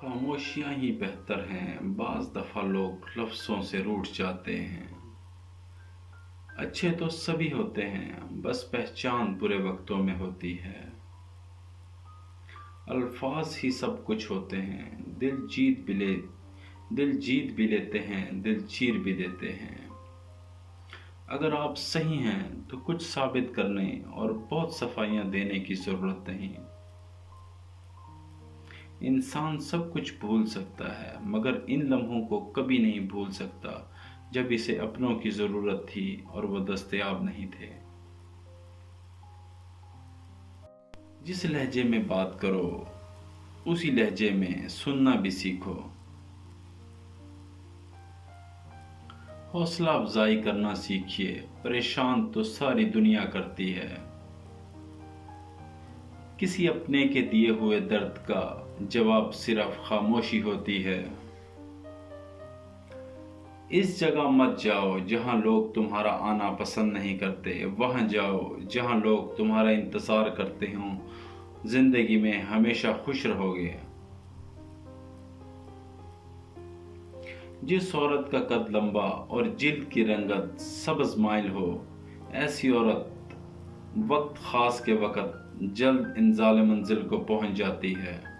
خاموشیاں ہی بہتر ہیں، بعض دفعہ لوگ لفظوں سے روٹھ جاتے ہیں۔ اچھے تو سبھی ہوتے ہیں، بس پہچان برے وقتوں میں ہوتی ہے۔ الفاظ ہی سب کچھ ہوتے ہیں، دل جیت بھی لیتے ہیں، دل چیر بھی دیتے ہیں۔ اگر آپ صحیح ہیں تو کچھ ثابت کرنے اور بہت صفائیاں دینے کی ضرورت نہیں۔ انسان سب کچھ بھول سکتا ہے، مگر ان لمحوں کو کبھی نہیں بھول سکتا جب اسے اپنوں کی ضرورت تھی اور وہ دستیاب نہیں تھے۔ جس لہجے میں بات کرو اسی لہجے میں سننا بھی سیکھو۔ حوصلہ افزائی کرنا سیکھیے، پریشان تو ساری دنیا کرتی ہے۔ کسی اپنے کے دیے ہوئے درد کا جواب صرف خاموشی ہوتی ہے۔ اس جگہ مت جاؤ جہاں لوگ تمہارا آنا پسند نہیں کرتے، وہاں جاؤ جہاں لوگ تمہارا انتظار کرتے ہوں۔ زندگی میں ہمیشہ خوش رہو گے۔ جس عورت کا قد لمبا اور جلد کی رنگت سبز مائل ہو، ایسی عورت وقت خاص کے وقت جلد انزال منزل کو پہنچ جاتی ہے۔